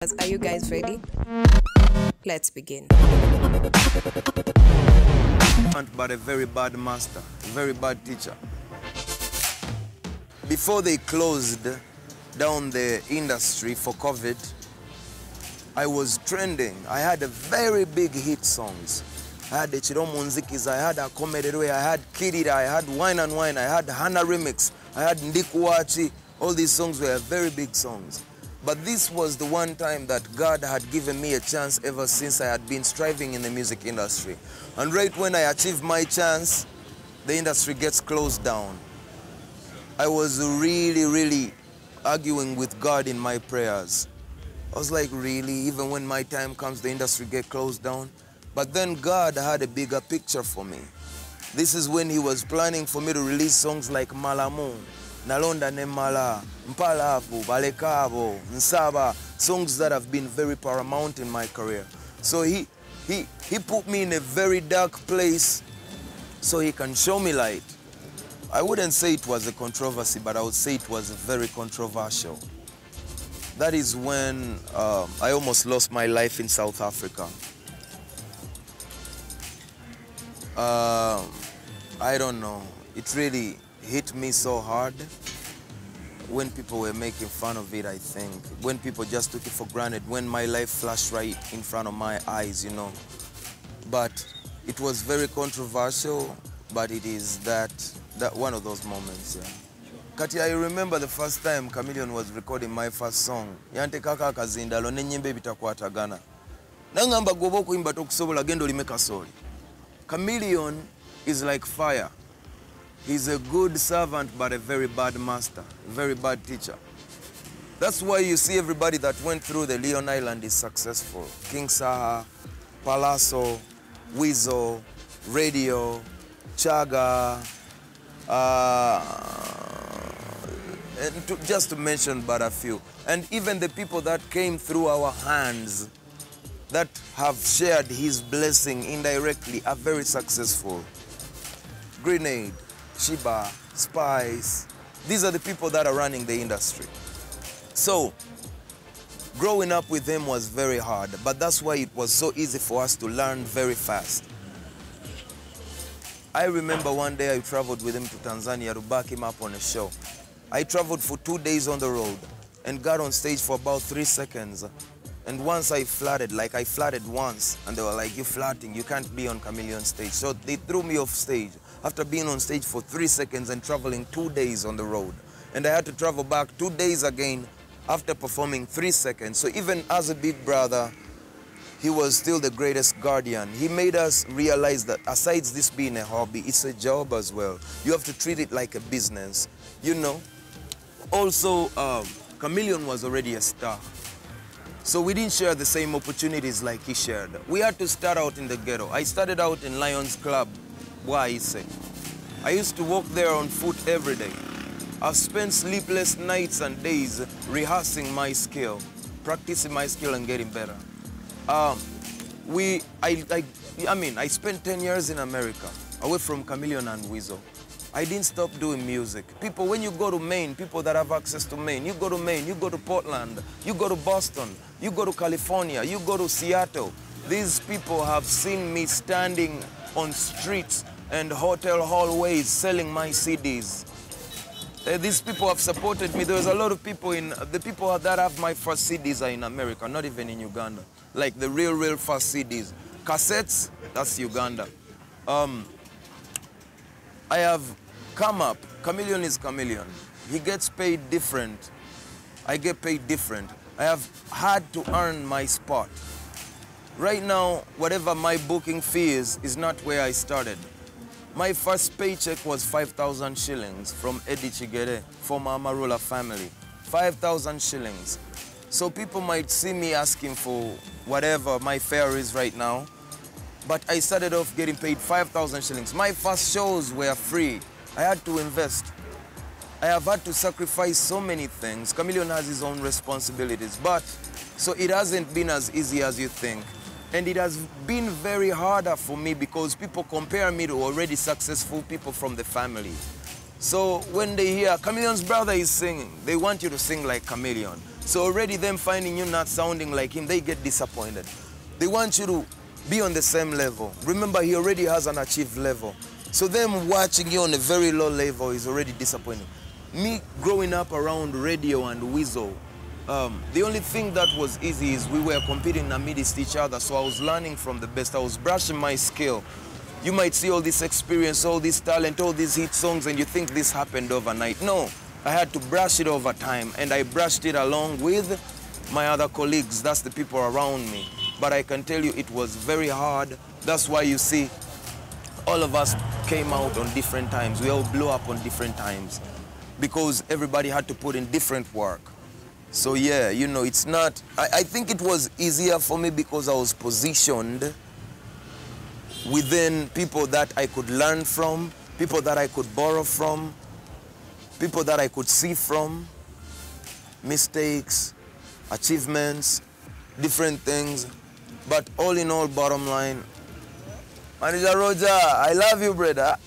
Are you guys ready? Let's begin. But a very bad master, a very bad teacher. Before they closed down the industry for COVID, I was trending. I had a very big hit songs. I had the Chiromo Nzikis, I had a Comedy, I had Kirira, I had Wine and Wine, I had Hana Remix, I had Ndikuwachi. All these songs were very big songs. But this was the one time that God had given me a chance ever since I had been striving in the music industry. And right when I achieved my chance, the industry gets closed down. I was really arguing with God in my prayers. I was like, really? Even when my time comes, the industry gets closed down? But then God had a bigger picture for me. This is when He was planning for me to release songs like Malamu, Nalonda Nemala, Pallaso, Balekabo, Nsaba, songs that have been very paramount in my career. So he put me in a very dark place so He can show me light. I wouldn't say it was a controversy, but I would say it was very controversial. That is when I almost lost my life in South Africa. I don't know. It really hit me so hard when people were making fun of it, I think. When people just took it for granted, when my life flashed right in front of my eyes, you know. But it was very controversial, but it is that one of those moments, yeah. Kati, I remember the first time Chameleone was recording my first song. Yante kaka akazindalo nenyimbe bitakwatagana. Nangamba gobo kuimba tokusobola gendo limeka soli. Chameleone is like fire. He's a good servant, but a very bad master, a very bad teacher. That's why you see everybody that went through the Leon Island is successful. King Saha, Pallaso, Weasel, Radio, Chaga, and just to mention but a few. And even the people that came through our hands that have shared His blessing indirectly are very successful. Grenade, Shiba, Spice, these are the people that are running the industry. So, growing up with them was very hard, but that's why it was so easy for us to learn very fast. I remember one day I traveled with him to Tanzania to back him up on a show. I traveled for 2 days on the road and got on stage for about 3 seconds. And once I flatted, like I flatted once, and they were like, "You're flatting, you can't be on Chameleone stage." So they threw me off stage after being on stage for 3 seconds and traveling 2 days on the road. And I had to travel back 2 days again after performing 3 seconds. So even as a big brother, he was still the greatest guardian. He made us realize that aside this being a hobby, it's a job as well. You have to treat it like a business, you know. Also, Chameleone was already a star. So we didn't share the same opportunities like he shared. We had to start out in the ghetto. I started out in Lions Club, Waise. I used to walk there on foot every day. I've spent sleepless nights and days rehearsing my skill, practicing my skill and getting better. I spent 10 years in America, away from Chameleone and Weasel. I didn't stop doing music. People, when you go to Maine, people that have access to Maine, you go to Maine, you go to Portland, you go to Boston, you go to California, you go to Seattle. These people have seen me standing on streets and hotel hallways selling my CDs. These people have supported me. There's a lot of people the people that have my first CDs are in America, not even in Uganda. Like the real first CDs. Cassettes, that's Uganda. I have come up. Chameleone is Chameleone. He gets paid different. I get paid different. I have had to earn my spot. Right now, whatever my booking fee is not where I started. My first paycheck was 5,000 shillings from Eddie Chigere, former Amarula family. 5,000 shillings. So people might see me asking for whatever my fare is right now, but I started off getting paid 5,000 shillings. My first shows were free. I had to invest. I have had to sacrifice so many things. Chameleone has his own responsibilities, but so it hasn't been as easy as you think. And it has been very harder for me because people compare me to already successful people from the family. So when they hear Chameleone's brother is singing, they want you to sing like Chameleone. So already them finding you not sounding like him, they get disappointed. They want you to be on the same level. Remember, he already has an achieved level. So them watching you on a very low level is already disappointing. Me growing up around radio and Weasel, the only thing that was easy is we were competing amidst each other, so I was learning from the best. I was brushing my skill. You might see all this experience, all this talent, all these hit songs, and you think this happened overnight. No, I had to brush it over time, and I brushed it along with my other colleagues. That's the people around me. But I can tell you it was very hard. That's why you see all of us came out on different times. We all blew up on different times because everybody had to put in different work. So yeah, you know, it's not, I think it was easier for me because I was positioned within people that I could learn from, people that I could borrow from, people that I could see from, mistakes, achievements, different things. But all in all, bottom line, Manager Roger, I love you, brother.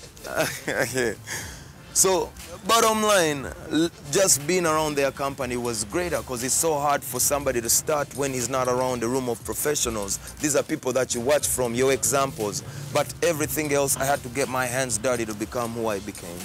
So, bottom line, just being around their company was greater because it's so hard for somebody to start when he's not around a room of professionals. These are people that you watch from, your examples. But everything else, I had to get my hands dirty to become who I became.